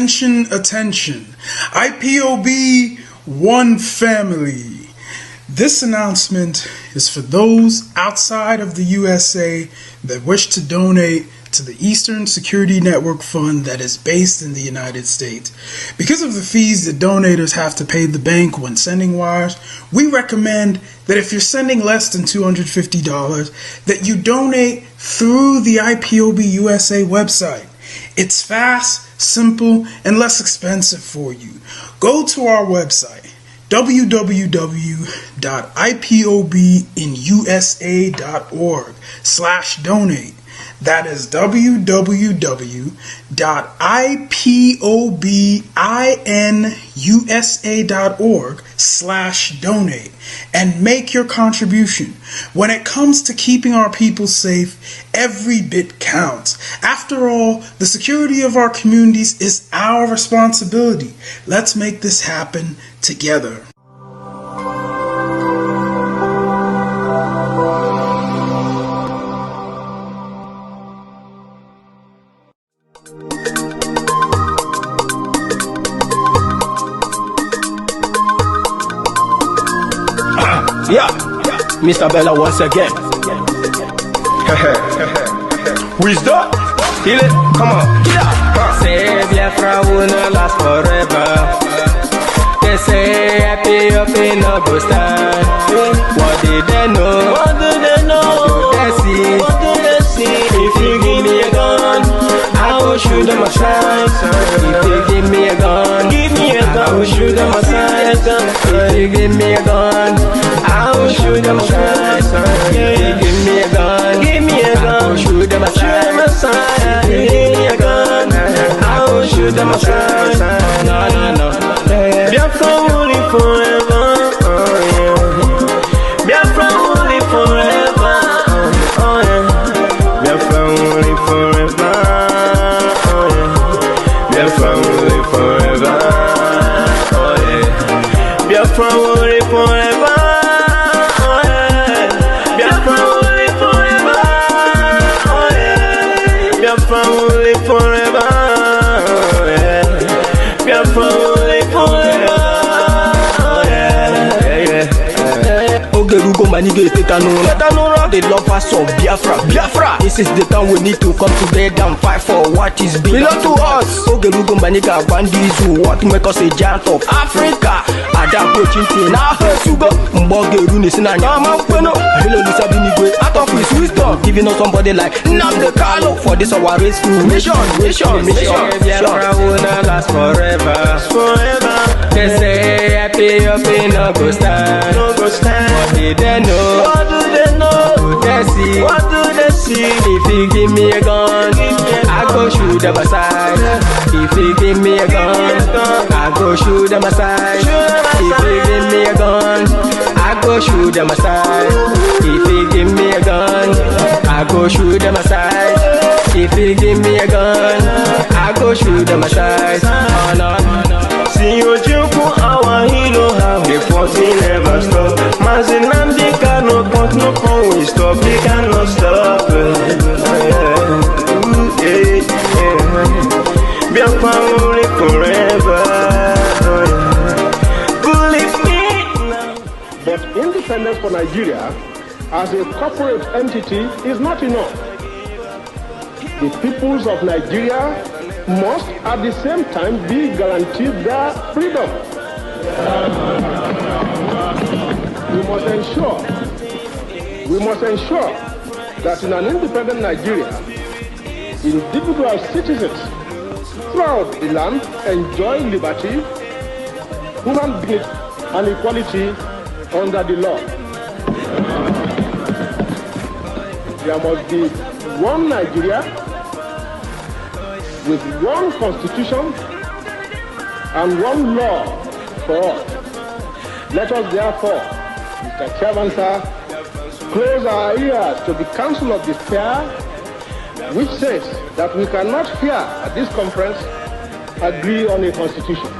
Attention, attention. IPOB One Family. This announcement is for those outside of the USA that wish to donate to the Eastern Security Network Fund that is based in the United States. Because of the fees that donators have to pay the bank when sending wires, we recommend that if you're sending less than $250, that you donate through the IPOB USA website. It's fast, simple, and less expensive for you. Go to our website, www.ipobinusa.org/donate. That is www.ipobinusa.org/donate and make your contribution. When it comes to keeping our people safe, every bit counts. After all, the security of our communities is our responsibility. Let's make this happen together. Yeah, Mr. Bella once again. Wisdom, feel it, come on. Yeah. Say Biafra will not last forever. They say happy up in no go stand. What did they know? What do they know? What do they see? What do they see? If you give me a gun, I will shoot them aside. If you give me a gun, I will shoot them aside. If you give me a gun, I will shoot them aside. If you give me a gun, I will shoot them aside. If you give me a gun, I will shoot them aside. No. Biafra will live forever. Biafra will live forever. Biafra will live forever. Biafra will live forever. Biafra will live forever. Biafra will live forever. Biafra will live forever. Biafra will live forever. Ogerugo manige tetanura. The lovers of Biafra. This is the time we need to come together and fight for what is belong to us. Ogerugo maniga bandizu, what make us a giant of Africa. Adapro chinti na sugo. Mbogeru ni sina nyama kweno. Hello Lisa Binigwe, out of his wisdom, giving us somebody like Nnamdi Kanu for this our race to mission. Biafra will not last forever. They say happy up in no go stand. What did they know? What do they know? What do they see? If you give me a gun, I go shoot them aside. If you give me a gun, I go shoot them aside. If you give me a gun, I go shoot them aside. If you give me a gun, I go shoot them aside. If you give me a gun, I go shoot them aside. Oh no. See you joke, our hero have the force never stop. Nnamdi Kanu but no can we stop. They cannot stop. Biafra will live forever. Believe me now. But independence for Nigeria as a corporate entity is not enough. The peoples of Nigeria must at the same time be guaranteed their freedom. We must ensure that in an independent Nigeria, individual citizens throughout the land enjoy liberty, human dignity, and equality under the law. There must be one Nigeria with one constitution and one law for all. Let us therefore, Mr. Chairman, sir, close our ears to the counsel of despair, which says that we cannot here at this conference agree on a constitution.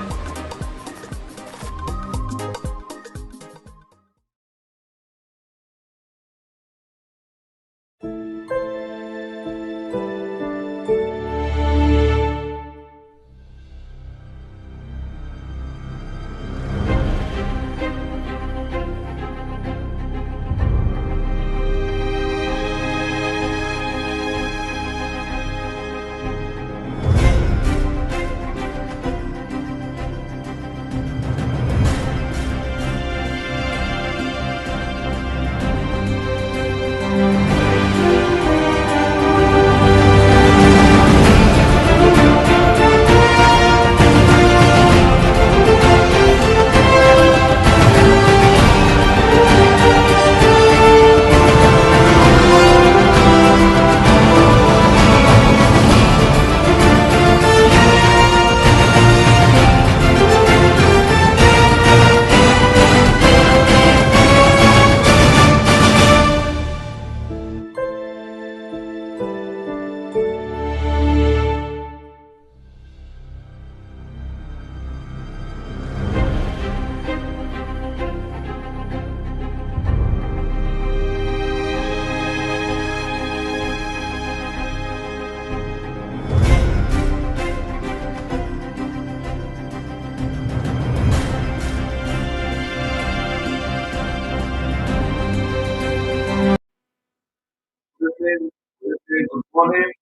morning,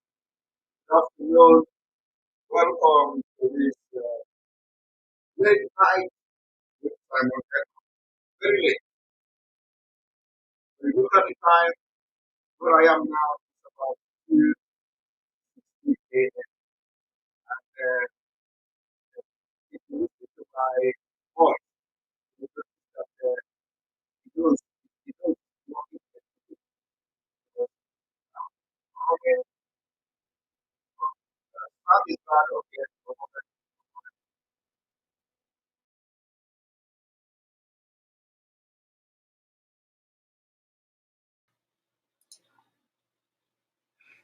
good afternoon. Welcome to this late night with Simon Ekpa. Very late. When you look at the time where I am now, it's about 2:60 a.m. And if you listen to my voice, you notice that it goes, it goes walking okay, start is bad, okay,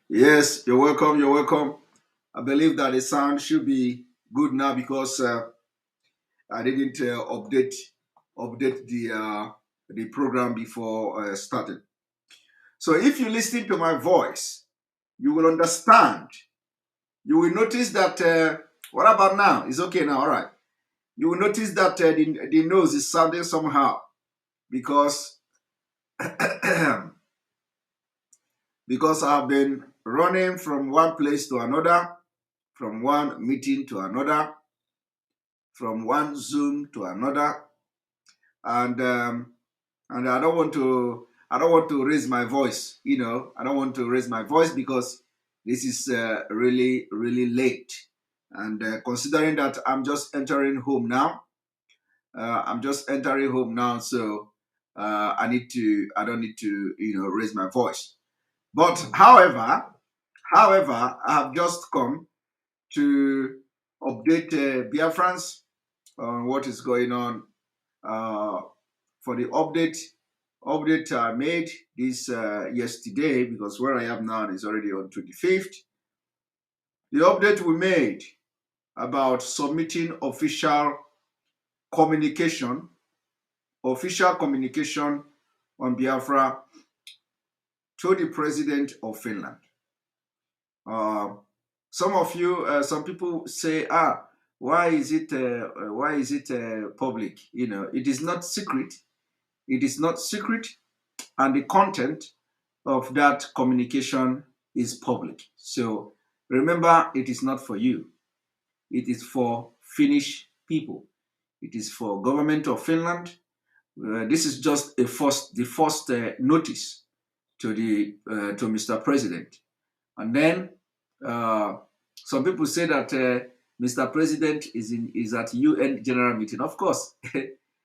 yes, you're welcome. You're welcome. I believe that the sound should be good now because I didn't update the program before starting. So if you listen to my voice, you will understand. You will notice that. What about now? It's okay now. All right. You will notice that the nose is sounding somehow because because I've been running from one place to another, from one meeting to another, from one Zoom to another, and I don't want to raise my voice. I don't want to raise my voice because this is really late. And considering that I'm just entering home now, so I don't need to raise my voice. But however, I have just come to update Biafrans on what is going on. For the update I made this yesterday, because where I am now is already on 25th. The update we made about submitting official communication on Biafra to the president of Finland. Some people say, why is it public? It is not secret. It is not secret, and the content of that communication is public. So remember, it is not for you. It is for Finnish people. It is for government of Finland. This is just the first notice to Mr. President, and then some people say that Mr. President is at UN General Meeting. Of course,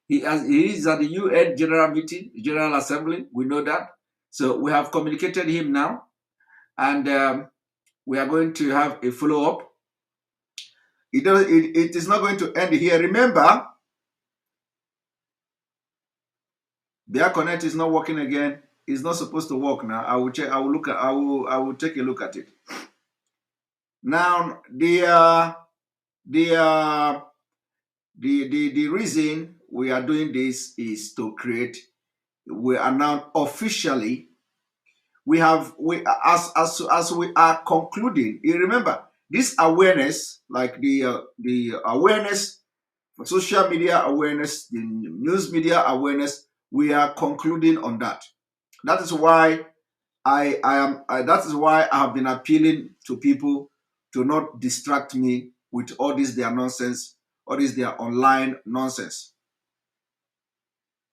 he is at the UN General Meeting, General Assembly. We know that. So we have communicated him now, and we are going to have a follow-up. It is not going to end here. Remember, their connect is not working again. It's not supposed to work now. I will check. I will look at. I will take a look at it. Now the reason we are doing this is to create. We are now officially. As we are concluding. You remember this awareness, like the awareness, social media awareness, the news media awareness. We are concluding on that. That is why that is why I have been appealing to people to not distract me with all this their nonsense, all this their online nonsense.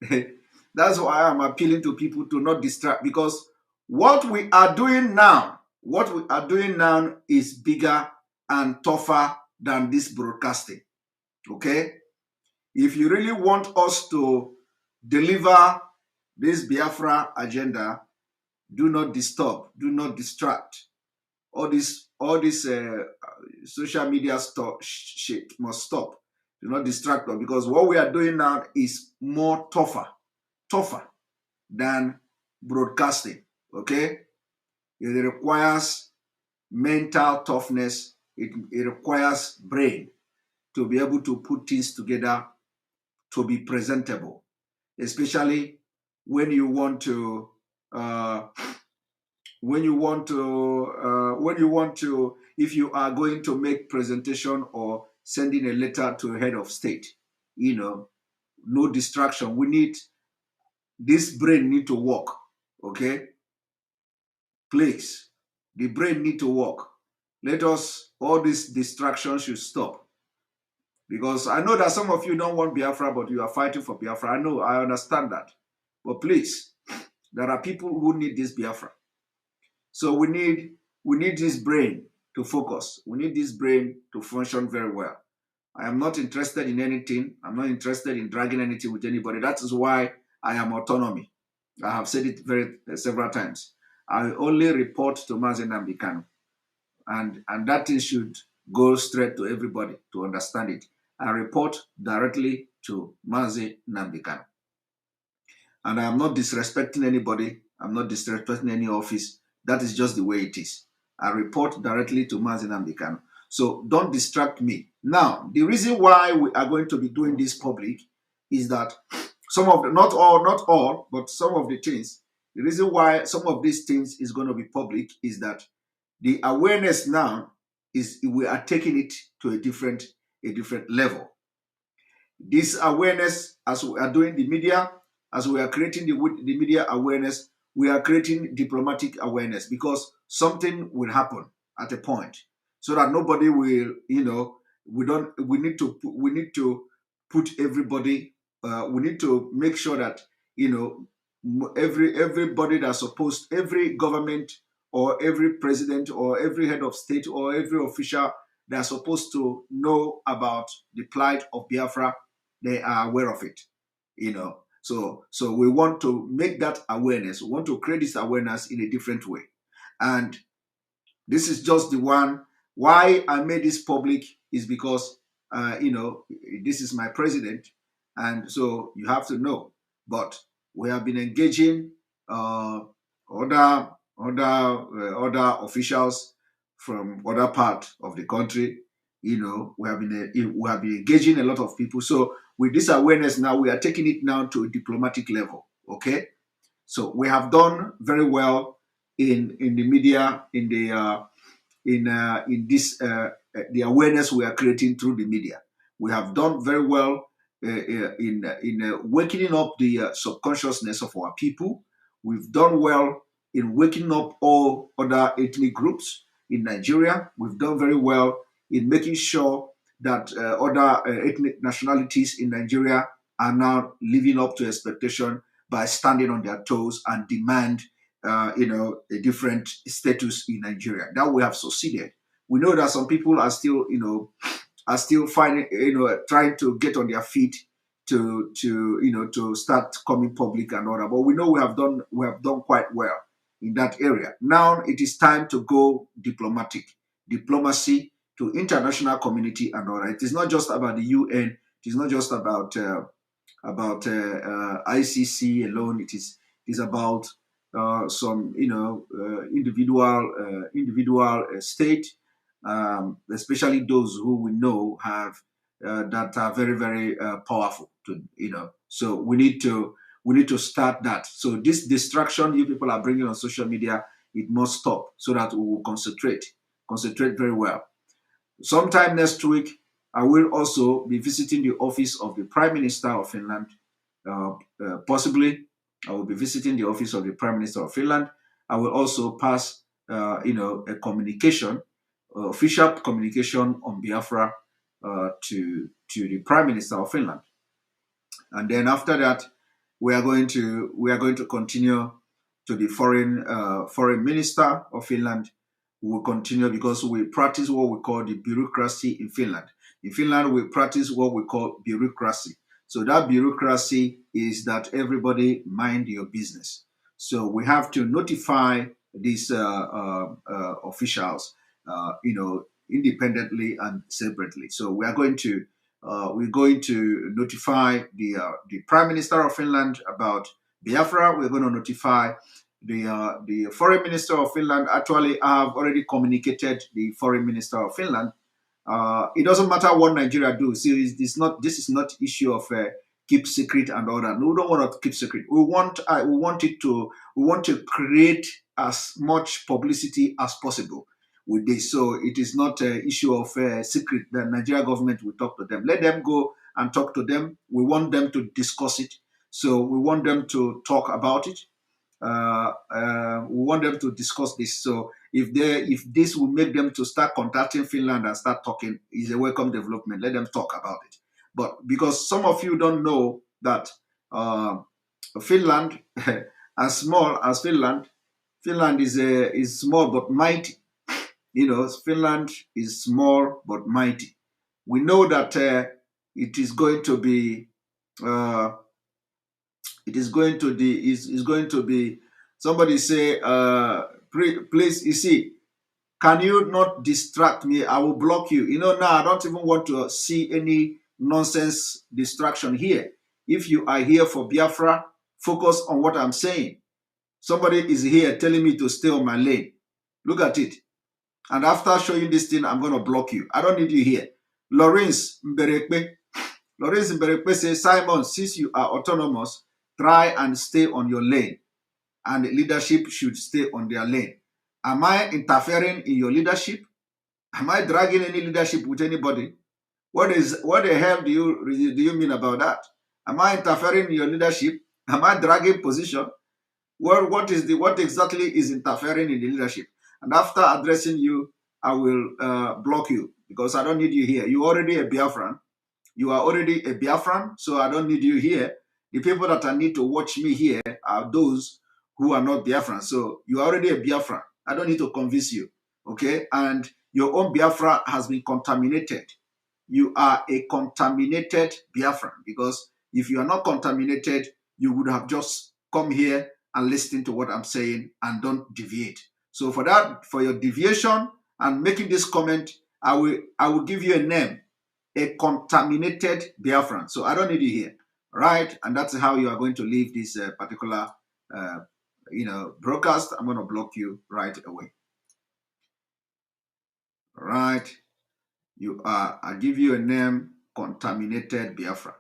That's why I'm appealing to people to not distract, because what we are doing now is bigger and tougher than this broadcasting. Okay? If you really want us to deliver this Biafra agenda, do not disturb, do not distract. All this social media shit must stop. Do not distract us, because what we are doing now is more tougher than broadcasting. Okay, it requires mental toughness. It requires brain to be able to put things together to be presentable, especially when you want to. If you are going to make presentation or sending a letter to a head of state, no distraction. This brain need to work. Okay, please The brain need to work. Let us, all these distractions should stop. Because I know that some of you don't want Biafra, but you are fighting for Biafra. I know, I understand that. But please, there are people who need this Biafra. So we need this brain to focus. We need this brain to function very well. I am not interested in anything. I'm not interested in dragging anything with anybody. That is why I am autonomy. I have said it several times. I only report to Mazen Nambikano. And that thing should go straight to everybody to understand it. I report directly to Mazi Nambikano. And I am not disrespecting anybody. I'm not disrespecting any office. That is just the way it is. I report directly to Mazi Nambikano. So don't distract me. Now, the reason why we are going to be doing this public is that some of the, not all, but some of the things, the reason why some of these things is going to be public is that the awareness now is we are taking it to a different level. This awareness, as we are doing the media, as we are creating the media awareness, we are creating diplomatic awareness, because something will happen at a point, so that nobody will, we need to put everybody, we need to make sure that, everybody that's supposed, every government or every president or every head of state or every official that's supposed to know about the plight of Biafra, they are aware of it, So we want to make that awareness. We want to create this awareness in a different way. And this is just the one. Why I made this public is because, this is my president. And so you have to know. But we have been engaging other officials from other part of the country. We have been engaging a lot of people. So with this awareness now, we are taking it now to a diplomatic level. Okay, so we have done very well in the media, in this the awareness we are creating through the media. We have done very well in waking up the subconsciousness of our people. We've done well in waking up all other ethnic groups in Nigeria. We've done very well in making sure that other ethnic nationalities in Nigeria are now living up to expectation by standing on their toes and demand, a different status in Nigeria. That we have succeeded. We know that some people are still, finding, trying to get on their feet to start coming public and all that. But we know we have done quite well in that area. Now it is time to go diplomacy to international community and all that. It is not just about the UN. It is not just about ICC alone. It is about some individual state, especially those who we know have that are very, very powerful. So we need to start that. So this distraction you people are bringing on social media, it must stop, so that we will concentrate very well. Sometime next week, I will also be visiting the office of the Prime Minister of Finland. Possibly, I will be visiting the office of the Prime Minister of Finland. I will also pass, a communication, official communication on Biafra to the Prime Minister of Finland. And then after that, we are going to continue to the foreign minister of Finland. We will continue, because we practice what we call the bureaucracy in Finland. In Finland, we practice what we call bureaucracy. So that bureaucracy is that everybody mind your business. So we have to notify these officials, independently and separately. So we are going to notify the Prime Minister of Finland about Biafra. We're going to notify the Foreign Minister of Finland. Actually, I have already communicated the Foreign Minister of Finland. It doesn't matter what Nigeria do. See, this is not issue of keep secret and all that. No, we don't want to keep secret. We want to create as much publicity as possible with this. So it is not an issue of secret. The Nigeria government will talk to them. Let them go and talk to them. We want them to discuss it. So we want them to talk about it. we want them to discuss this. So if this will make them to start contacting Finland and start talking, is a welcome development. Let them talk about it. But because some of you don't know that Finland, as small as Finland is small but mighty. You know, Finland is small but mighty. We know that it is going to be somebody say please, you see, can you not distract me? I will block you. You know, now I don't even want to see any nonsense distraction here. If you are here for Biafra, focus on what I'm saying. Somebody is here telling me to stay on my lane. Look at it. And after showing this thing, I'm going to block you. I don't need you here. Lawrence Mberekpe says, Simon, since you are autonomous, try and stay on your lane. And leadership should stay on their lane. Am I interfering in your leadership? Am I dragging any leadership with anybody? What the hell do you mean about that? Am I interfering in your leadership? Am I dragging position? Well, what exactly is interfering in the leadership? And after addressing you, I will block you because I don't need you here. You're already a Biafran. You are already a Biafran, so I don't need you here. The people that I need to watch me here are those who are not Biafran. So you are already a Biafran. I don't need to convince you, okay? And your own Biafra has been contaminated. You are a contaminated Biafran because if you are not contaminated, you would have just come here and listen to what I'm saying and don't deviate. So for that, for your deviation and making this comment, I will give you a name, a contaminated Biafran. So I don't need you here, right? And that's how you are going to leave this particular, broadcast. I'm going to block you right away. Right? I give you a name, contaminated Biafra.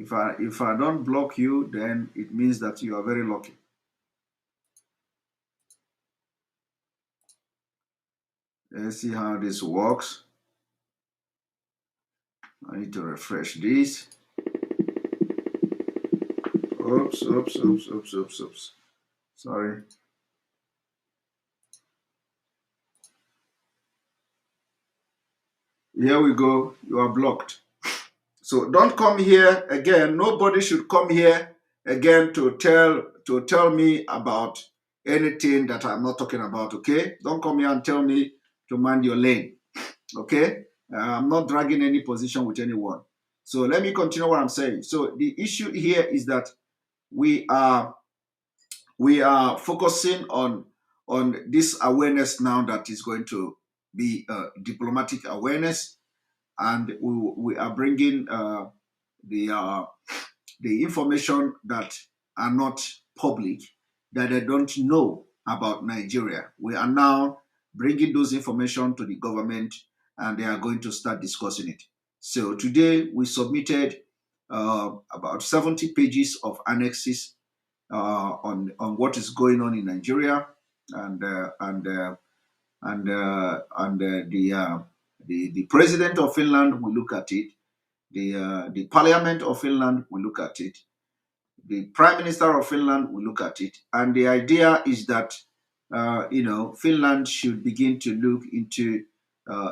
If I don't block you, then it means that you are very lucky. Let's see how this works. I need to refresh this. Oops. Sorry. Here we go. You are blocked. So don't come here again. Nobody should come here again to tell me about anything that I'm not talking about, okay? Don't come here and tell me to mind your lane, okay? I'm not dragging any position with anyone. So let me continue what I'm saying. So the issue here is that we are focusing on this awareness now that is going to be diplomatic awareness, and we are bringing the information that are not public, that they don't know about Nigeria. We are now bringing those information to the government, and they are going to start discussing it. So today we submitted about 70 pages of annexes on what is going on in Nigeria, and the president of Finland will look at it. The parliament of Finland will look at it. The prime minister of Finland will look at it. And the idea is that Finland should begin to look into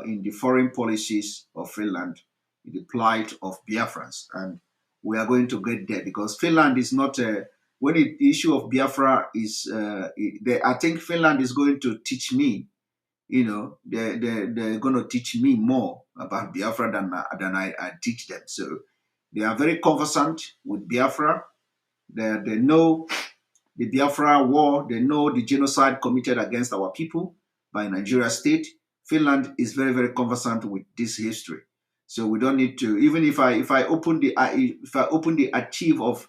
in the foreign policies of Finland, the plight of Biafrans, and we are going to get there because Finland is not when the issue of Biafra is, I think Finland is going to teach me. They're going to teach me more about Biafra than I teach them. So they are very conversant with Biafra. They know the Biafra war. They know the genocide committed against our people by Nigeria state. Finland is very, very conversant with this history. So we don't need to. Even if I open the archive of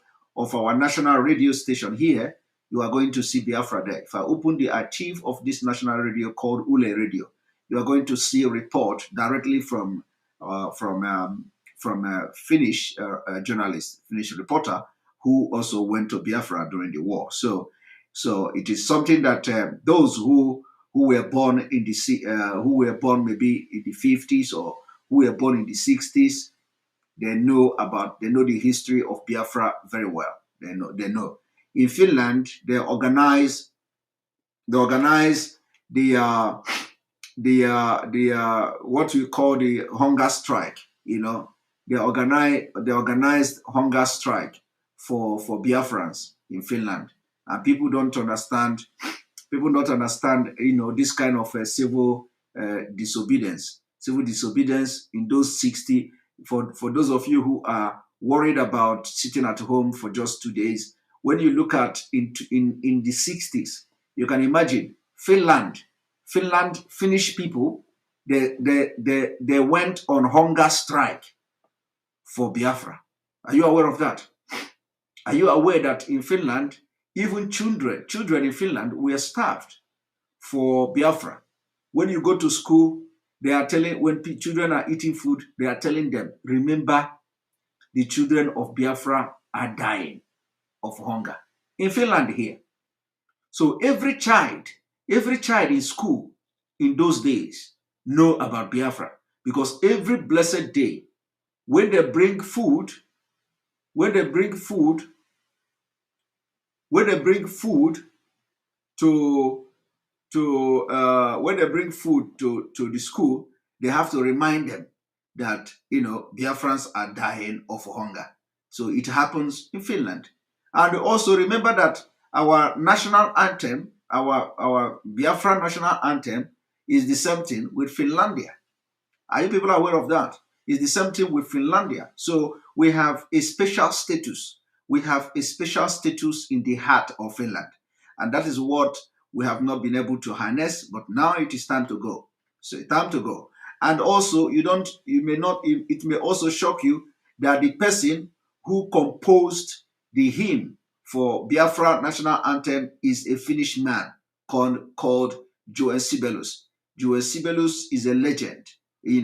our national radio station here, you are going to see Biafra there. If I open the archive of this national radio called Ule Radio, you are going to see a report directly from a Finnish journalist, Finnish reporter, who also went to Biafra during the war. So it is something that those who were born in the who were born maybe in the 50s or who were born in the 60s, they know the history of Biafra very well. They know. In Finland, they organize the what we call the hunger strike. They organized hunger strike for Biafrans in Finland, and people don't understand. People don't understand, this kind of civil disobedience. Civil disobedience in those 60. For those of you who are worried about sitting at home for just 2 days, when you look at in the 60s, you can imagine Finnish people, they went on hunger strike for Biafra. Are you aware of that? Are you aware that in Finland, even children in Finland were starved for Biafra? When you go to school, they are telling, when children are eating food, they are telling them, remember, the children of Biafra are dying of hunger. In Finland here. So every child in school in those days know about Biafra, because every blessed day, when they bring food to the school, they have to remind them that Biafrans are dying of hunger. So it happens in Finland. And also remember that our national anthem, our Biafra national anthem, is the same thing with Finlandia. Are you people aware of that? It's the same thing with Finlandia. So we have a special status. We have a special status in the heart of Finland. And that is what we have not been able to harness, but now it is time to go. So it's time to go. And also, it may also shock you that the person who composed the hymn for Biafra national anthem is a Finnish man called Joel Sibelius. Joel Sibelius is a legend. He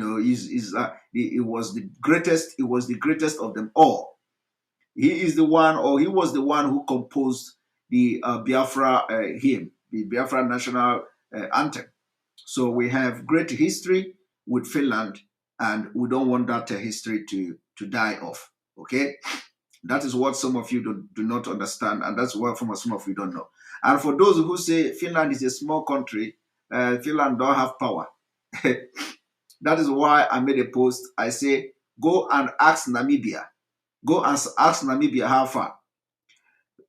was the greatest of them all. He was the one who composed the Biafra hymn, the Biafra national anthem. So we have great history with Finland, and we don't want that history to die off. Okay, that is what some of you do not understand, and that's what some of you don't know. And for those who say Finland is a small country, Finland don't have power. That is why I made a post. I say, go and ask Namibia. Go and ask Namibia how far.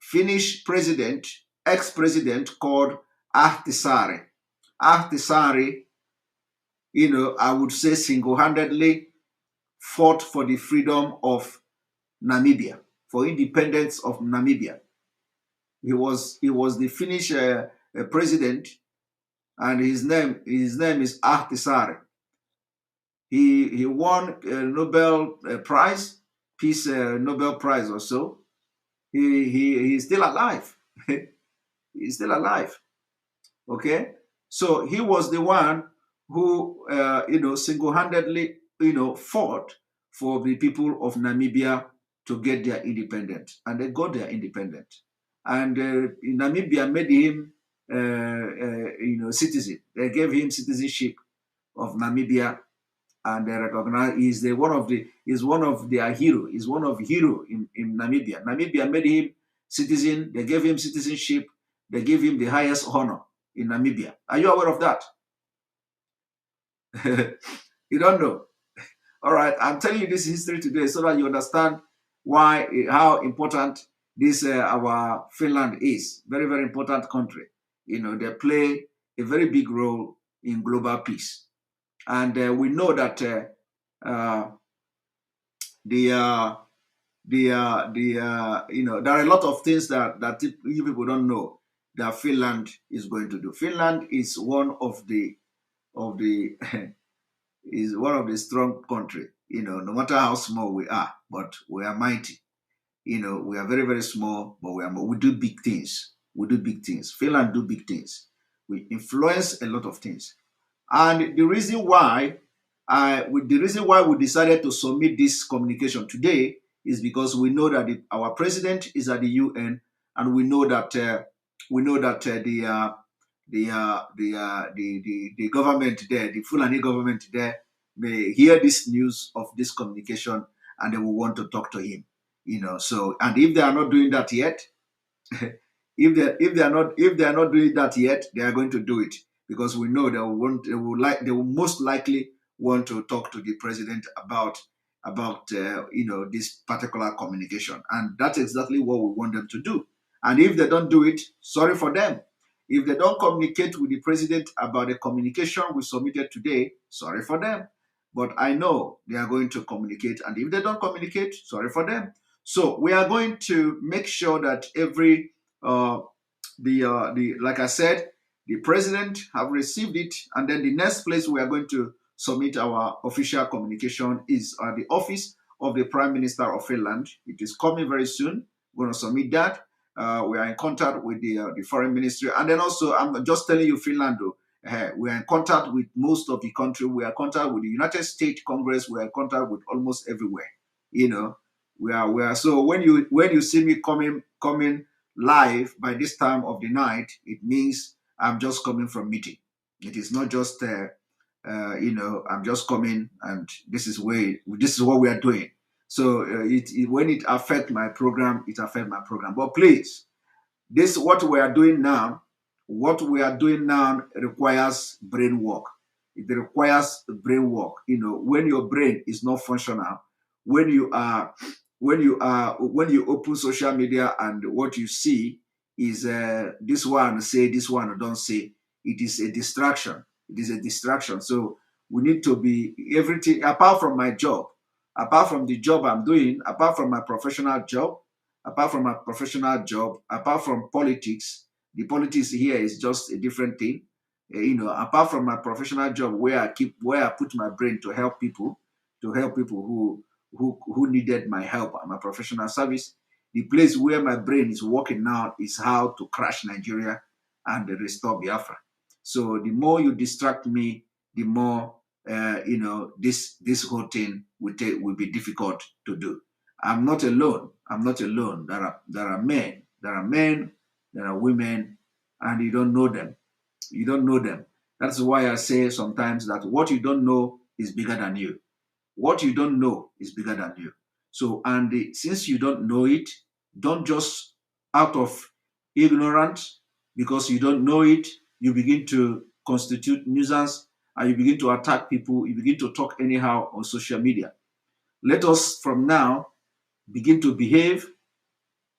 Finnish president, ex-president called Ahtisaari. Ahtisaari, I would say single-handedly fought for the freedom of Namibia, for independence of Namibia. He was the Finnish president, and his name is Ahtisaari. He won a Nobel Prize, Peace Nobel Prize or so. He's still alive. He's still alive. Okay, so he was the one who single-handedly fought for the people of Namibia to get their independence, and they got their independence. And Namibia made him citizen. They gave him citizenship of Namibia, and they recognize he's one of their hero. He's one of hero in Namibia. Namibia made him citizen. They gave him citizenship. They gave him the highest honor in Namibia. Are you aware of that? You don't know. All right, I'm telling you this history today so that you understand how important this our Finland is. Very, very important country. They play a very big role in global peace. And we know that there are a lot of things that you people don't know that Finland is going to do. Finland is one of the is one of the strong country. No matter how small we are, but we are mighty. We are very, very small, but we do big things. We do big things. Finland do big things. We influence a lot of things. And the reason why we decided to submit this communication today is because we know that our president is at the UN, and we know that the government there, the Fulani government there, may hear this news of this communication, and they will want to talk to him. So, and if they are not doing that yet, if they are not doing that yet, they are going to do it, because we know they will most likely want to talk to the president about this particular communication, and that's exactly what we want them to do. And if they don't do it, sorry for them. If they don't communicate with the president about the communication we submitted today, sorry for them. But I know they are going to communicate, and if they don't communicate, sorry for them. So we are going to make sure that every like I said, the president have received it, and then the next place we are going to submit our official communication is the office of the Prime Minister of Finland. It is coming very soon. We're going to submit that. We are in contact with the foreign ministry, and then also I'm just telling you, Finland, we are in contact with most of the country. We are in contact with the United States Congress. We are in contact with almost everywhere. We are. So when you see me coming live by this time of the night, it means I'm just coming from meeting. It is not just I'm just coming, and this is what we are doing. So when it affects my program, it affects my program. But please, what we are doing now requires brain work. It requires brain work. When your brain is not functional, when you open social media and what you see is this one say, this one don't say, it is a distraction. It is a distraction. So we need to be everything apart from my job, apart from the job I'm doing, apart from my professional job, apart from politics. The politics here is just a different thing. Apart from my professional job, where I put my brain to help people who needed my help and my professional service. The place where my brain is working now is how to crash Nigeria and restore Biafra. So the more you distract me, the more this whole thing will be difficult to do. I'm not alone. There are men, there are women, and you don't know them. That's why I say sometimes that what you don't know is bigger than you. What you don't know is bigger than you. So, since you don't know it, don't just out of ignorance, because you don't know it, you begin to constitute nuisance, and you begin to attack people, you begin to talk anyhow on social media. Let us from now begin to behave.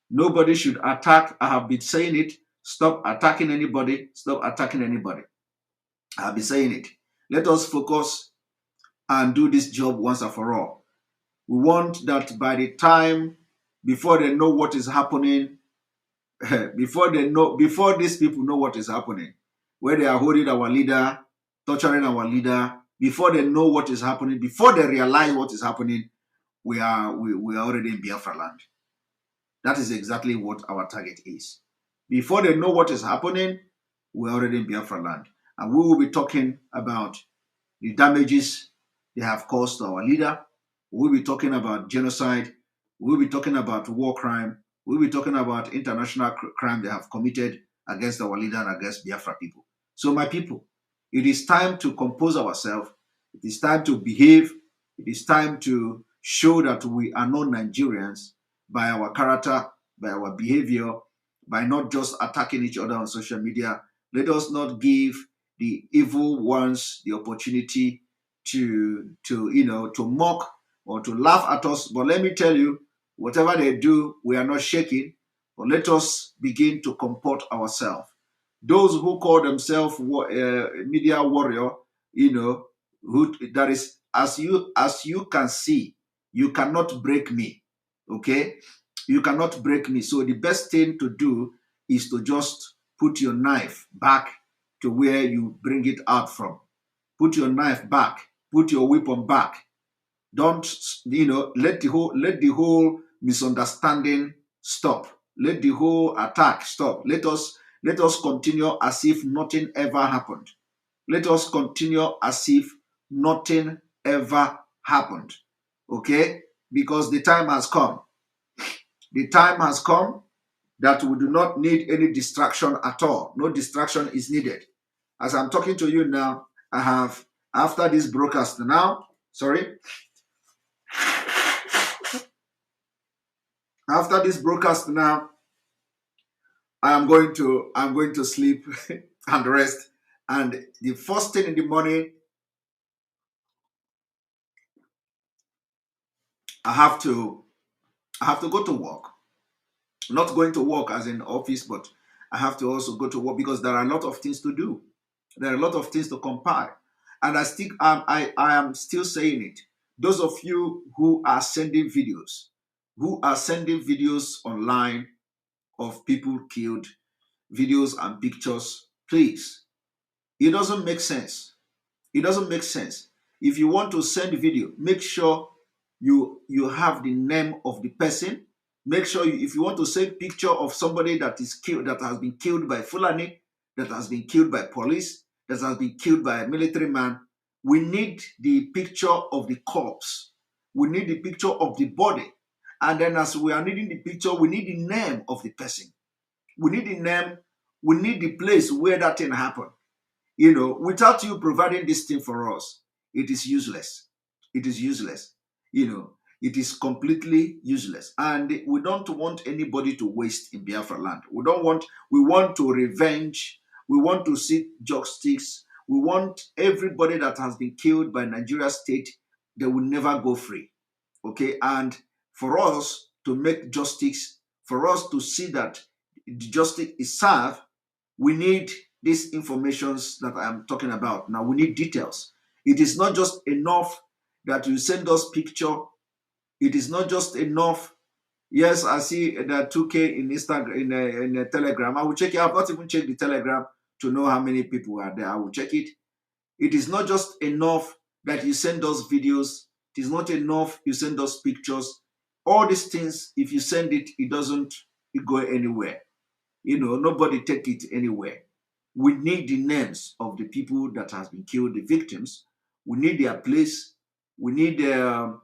Nobody should attack. I have been saying it. Stop attacking anybody. Stop attacking anybody. I have been saying it. Let us focus and do this job once and for all. We want that by the time, before they know what is happening, before these people know what is happening, where they are holding our leader, torturing our leader, before they know what is happening, before they realize what is happening, we are already in Biafra land. That is exactly what our target is. Before they know what is happening, we are already in Biafra land. And we will be talking about the damages they have caused to our leader. We'll be talking about genocide. We'll be talking about war crime. We'll be talking about international crime they have committed against our leader and against Biafra people. So my people, it is time to compose ourselves. It is time to behave. It is time to show that we are not Nigerians by our character, by our behavior, by not just attacking each other on social media. Let us not give the evil ones the opportunity to mock or to laugh at us. But let me tell you, whatever they do, we are not shaking. But let us begin to comport ourselves. Those who call themselves media warrior, that is, as you can see, you cannot break me. Okay, you cannot break me. So the best thing to do is to just put your knife back to where you bring it out from. Put your knife back. Put your weapon back. Don't let the whole misunderstanding stop. Let the whole attack stop. Let us continue as if nothing ever happened. Let us continue as if nothing ever happened. Okay? Because the time has come. The time has come that we do not need any distraction at all. No distraction is needed. As I'm talking to you now, I have, after this broadcast now, sorry, After this broadcast now, I'm going to sleep and rest. And the first thing in the morning, I have to go to work. Not going to work as in office, but I have to also go to work because there are a lot of things to do. There are a lot of things to compile. And I am still saying it. Those of you who are sending videos online of people killed, videos and pictures, please, it doesn't make sense. It doesn't make sense. If you want to send video, make sure you have the name of the person. Make sure if you want to send picture of somebody that is killed, that has been killed by Fulani, that has been killed by police, that has been killed by a military man, we need the picture of the corpse. We need the picture of the body. And then as we are needing the picture, we need the name of the person. We need the name. We need the place where that thing happened. Without you providing this thing for us, it is useless. It is useless. It is completely useless. And we don't want anybody to waste in Biafra land. We want to revenge. We want to seek justice. We want everybody that has been killed by Nigeria state, they will never go free. Okay? And for us to make justice, for us to see that the justice is served, we need these informations that I am talking about. Now we need details. It is not just enough that you send us picture. It is not just enough. Yes, I see the 2K in Instagram, in Telegram. I will check it. I have not even checked the Telegram to know how many people are there. I will check it. It is not just enough that you send us videos. It is not enough you send us pictures. All these things, if you send it, it doesn't go anywhere. Nobody take it anywhere. We need the names of the people that has been killed, the victims. We need their place. We need every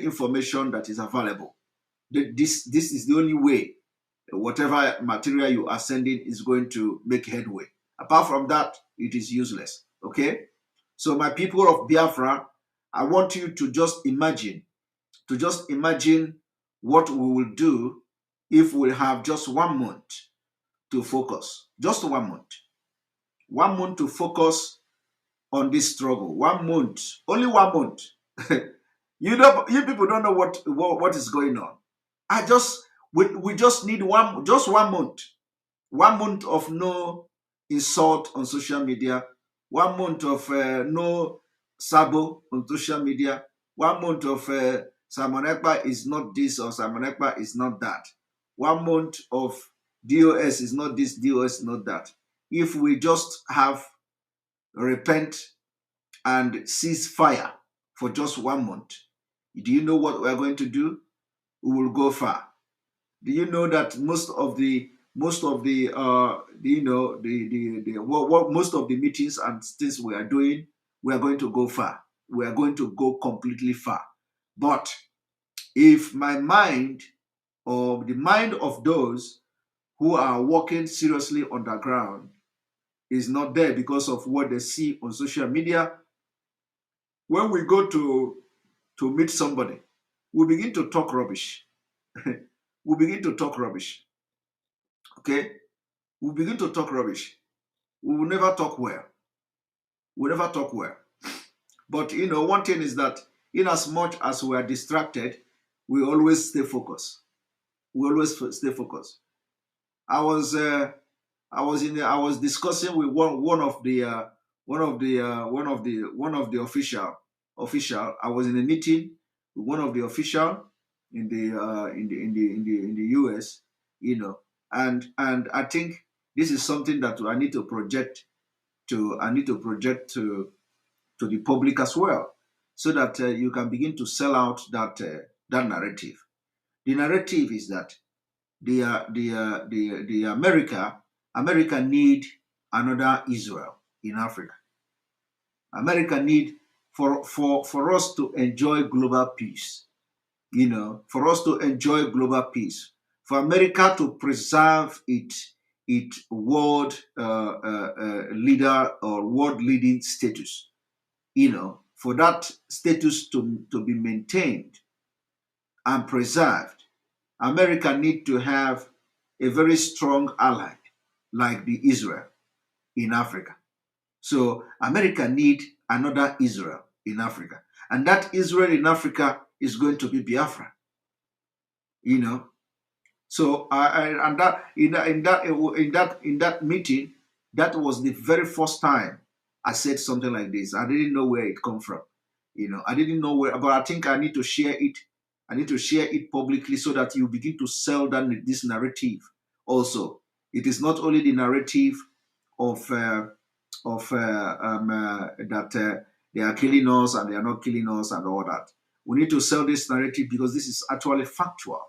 information that is available. This is the only way whatever material you are sending is going to make headway. Apart from that, it is useless. Okay? So my people of Biafra, I want you to just imagine what we will do if we have just 1 month to focus. Just 1 month. 1 month to focus on this struggle. 1 month. Only 1 month. You people don't know what is going on. We just need 1 month. 1 month of no insult on social media. 1 month of no sabo on social media. 1 month of Simon Ekpa is not this or Simon Ekpa is not that. 1 month of DOS is not this, DOS is not that. If we just have repent and cease fire for just 1 month, do you know what we're going to do? We will go far. Do you know that most of the most of the meetings and things we are doing, we are going to go far. We are going to go completely far. But if my mind or the mind of those who are working seriously underground is not there because of what they see on social media, when we go to meet somebody, we begin to talk rubbish. We begin to talk rubbish. Okay? We begin to talk rubbish. We will never talk well. We never talk well. But one thing is that in as much as we are distracted, we always stay focused. We always stay focused. I was discussing with one of the official. I was in a meeting with one of the official in the US, and I think this is something that I need to project to the public as well, so that you can begin to sell out that narrative. The narrative is that the America need another Israel in Africa. America need for us to enjoy global peace. For us to enjoy global peace, for America to preserve its world leader or world leading status, for that status to be maintained and preserved, America need to have a very strong ally like the Israel in Africa. So America need another Israel in Africa. And that Israel in Africa is going to be Biafra. You know. So and that in that meeting, that was the very first time I said something like this. I didn't know where it come from. You know, I didn't know where, but I think I need to share it. I need to share it publicly so that you begin to sell this narrative. Also, it is not only the narrative of that they are killing us and they are not killing us and all that. We need to sell this narrative because this is actually factual.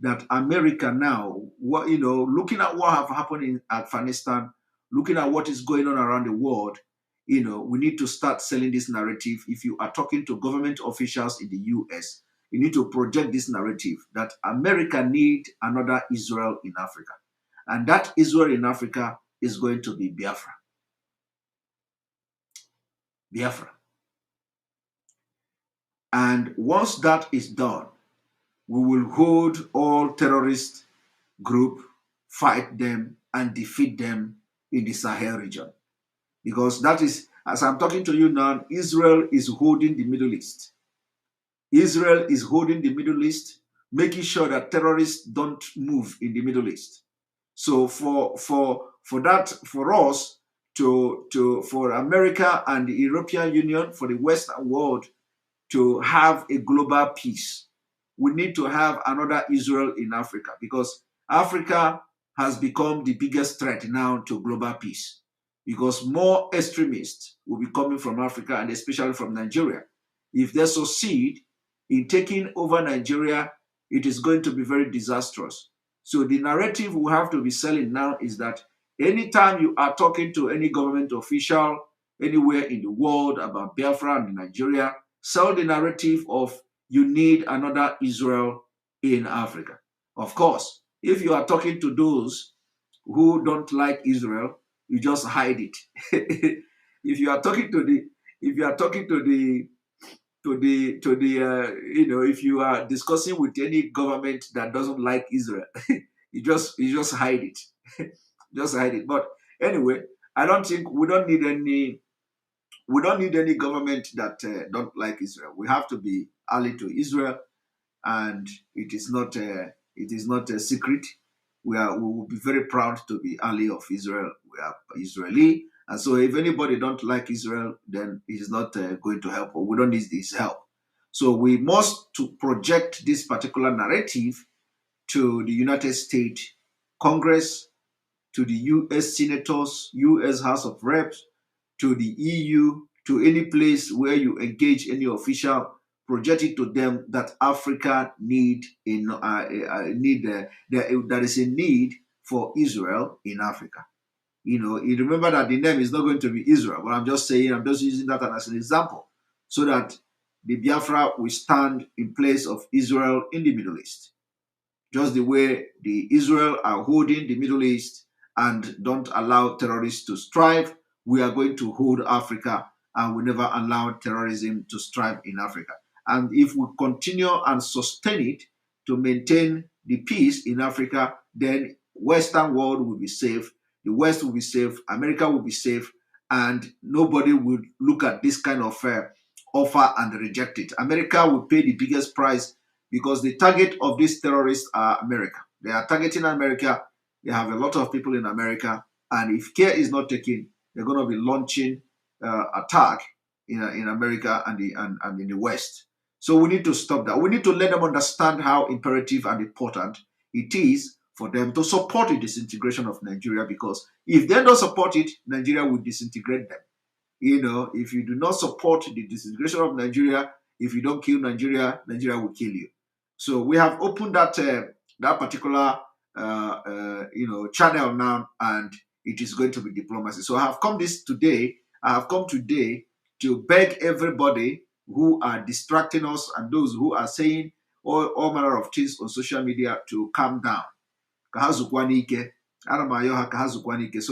That America now, looking at what have happened in Afghanistan, looking at what is going on around the world, we need to start selling this narrative. If you are talking to government officials in the US, you need to project this narrative that America need another Israel in Africa. And that Israel in Africa is going to be Biafra. Biafra. And once that is done, we will hold all terrorist group, fight them, and defeat them in the Sahel region. Because that is, as I'm talking to you now, Israel is holding the Middle East. Israel is holding the Middle East, making sure that terrorists don't move in the Middle East. So for us for America and the European Union, for the Western world to have a global peace, we need to have another Israel in Africa, because Africa has become the biggest threat now to global peace, because more extremists will be coming from Africa and especially from Nigeria. If they succeed in taking over Nigeria, it is going to be very disastrous. So the narrative we have to be selling now is that anytime you are talking to any government official anywhere in the world about Biafra and Nigeria, sell the narrative of you need another Israel in Africa. Of course, if you are talking to those who don't like Israel, you just hide it. If you are talking to the if you are discussing with any government that doesn't like Israel, you just hide it. Just hide it. But anyway, I don't think we don't need any government that don't like Israel. We have to be ally to Israel, and it is not a secret. We will be very proud to be ally of Israel. We are Israeli, and so if anybody don't like Israel, then he's not going to help, or we don't need his help. So we must to project this particular narrative to the United States Congress, to the U.S. senators, U.S. House of Reps, to the EU, to any place where you engage any official, project it to them that Africa there is a need for Israel in Africa. You remember that the name is not going to be Israel, but I'm just using that as an example, so that the Biafra will stand in place of Israel in the Middle East. Just the way the Israel are holding the Middle East and don't allow terrorists to strive, we are going to hold Africa, and we never allow terrorism to strive in Africa. And if we continue and sustain it to maintain the peace in Africa, then Western world will be safe, the West will be safe, America will be safe, and nobody will look at this kind of offer and reject it. America will pay the biggest price, because the target of these terrorists are America. They are targeting America. They have a lot of people in America, and if care is not taken, they're going to be launching attack in America and in the West. So we need to stop that. We need to let them understand how imperative and important it is for them to support the disintegration of Nigeria, because if they don't support it, Nigeria will disintegrate them. If you do not support the disintegration of Nigeria, if you don't kill Nigeria, Nigeria will kill you. So we have opened that particular channel now, and it is going to be diplomacy. So I have come today to beg everybody who are distracting us and those who are saying all manner of things on social media to calm down. So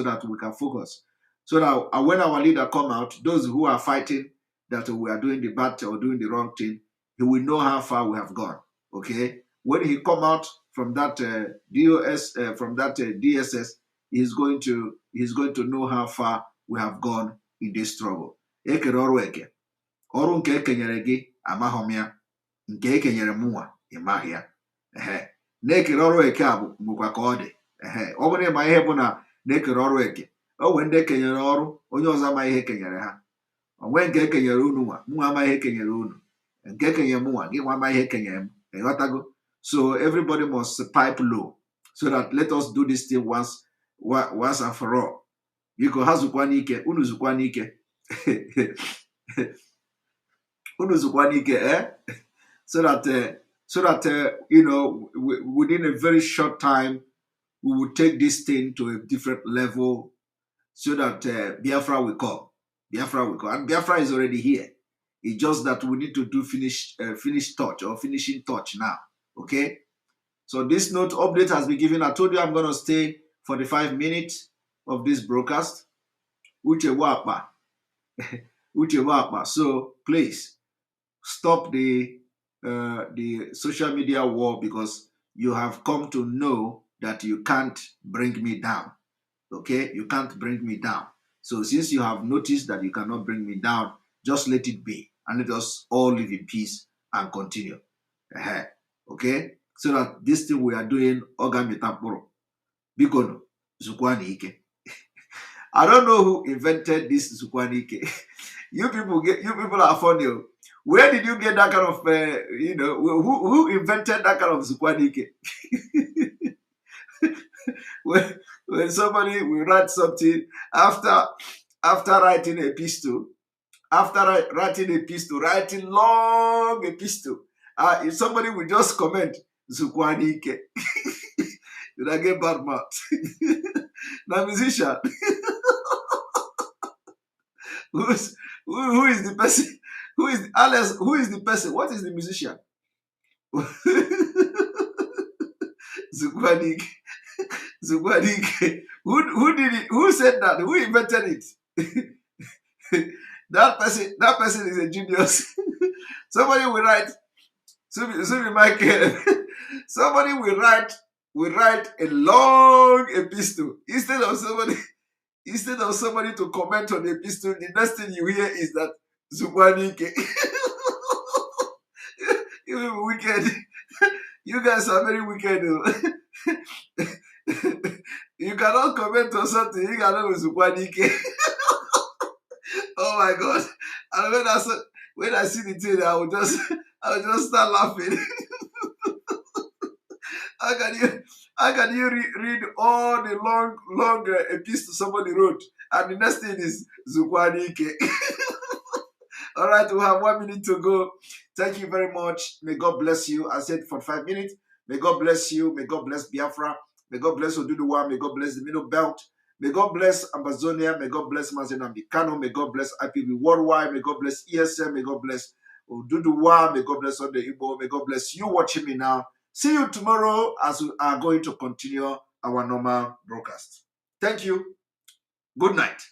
that we can focus. So that when our leader come out, those who are fighting that we are doing the bad or doing the wrong thing, he will know how far we have gone. Okay, when he come out from that DSS, he's going to know how far we have gone in this struggle. Ekere ọrụ eke, ọrụ nke ekenyere gị amahom ya, nke ekenyere mụnwa ịmaghị ya. Na-ekere ọrụ eke a bụkwa ka ọ dị. Ọ bụrụ ịma ihe bụ na na-ekere ọrụ eke, o nwere ndị ekenyere ọrụ onye ọzọ amaghị ihe ekenyere ha. Onwe nke ekenyere unu nwa, mụnwa amaghị ihe ekenyere unu, nke ekenyere mụnwa gị nwa amaghị ihe ekenyere m. Ịghọtago? So everybody must pipe low, so that let us do this thing once and for all. Biko ha zukwa n'ike, unu zukwa n'ike. Unu zukwa n'ike, so that you know, within a very short time we will take this thing to a different level, so that Biafra will come. Biafra will come, and Biafra is already here. It's just that we need to do finishing touch now. Okay, so this note update has been given. I told you I'm going to stay 45 minutes of this broadcast. Uche Wakpa. Uche Wakpa. So please stop the social media war, because you have come to know that you can't bring me down. Okay, you can't bring me down. So since you have noticed that you cannot bring me down, just let it be, and let us all live in peace and continue. Okay, so that this thing we are doing, Ogamitapuro, Bikono, Zukwani Ike. I don't know who invented this Zukwani Ike. You people are funny. Where did you get that kind of, who invented that kind of Zukwani Ike? when somebody will write something after writing a epistle, writing long epistle, if somebody will just comment Zukwani Ike, did I get bad mouth? The musician. who is the person? Who is Alice? Who is the person? What is the musician? Zukwani Ike. Zukwani Ike. Who did it? Who said that? Who invented it? That person is a genius. Somebody will write. Somebody will write a long epistle instead of somebody to comment on the epistle. The next thing you hear is that Zukwani Ike. You wicked. You guys are very wicked. You cannot comment on something. You cannot with Zukwani Ike. Oh my God! And when I see the thing, I will just start laughing. How can you read all the long epistles somebody wrote, and the next thing is Zukwani Ike? All right, we have 1 minute to go. Thank you very much. May God bless you. I said for 5 minutes. May God bless you. May God bless Biafra. May God bless Oduduwa. May God bless the Middle Belt. May God bless Amazonia. May God bless Mazenambi Kano. May God bless IPB Worldwide. May God bless ESM. May God bless Oduduwa. May God bless Ode Igbo. May God bless you watching me now. See you tomorrow as we are going to continue our normal broadcast. Thank you. Good night.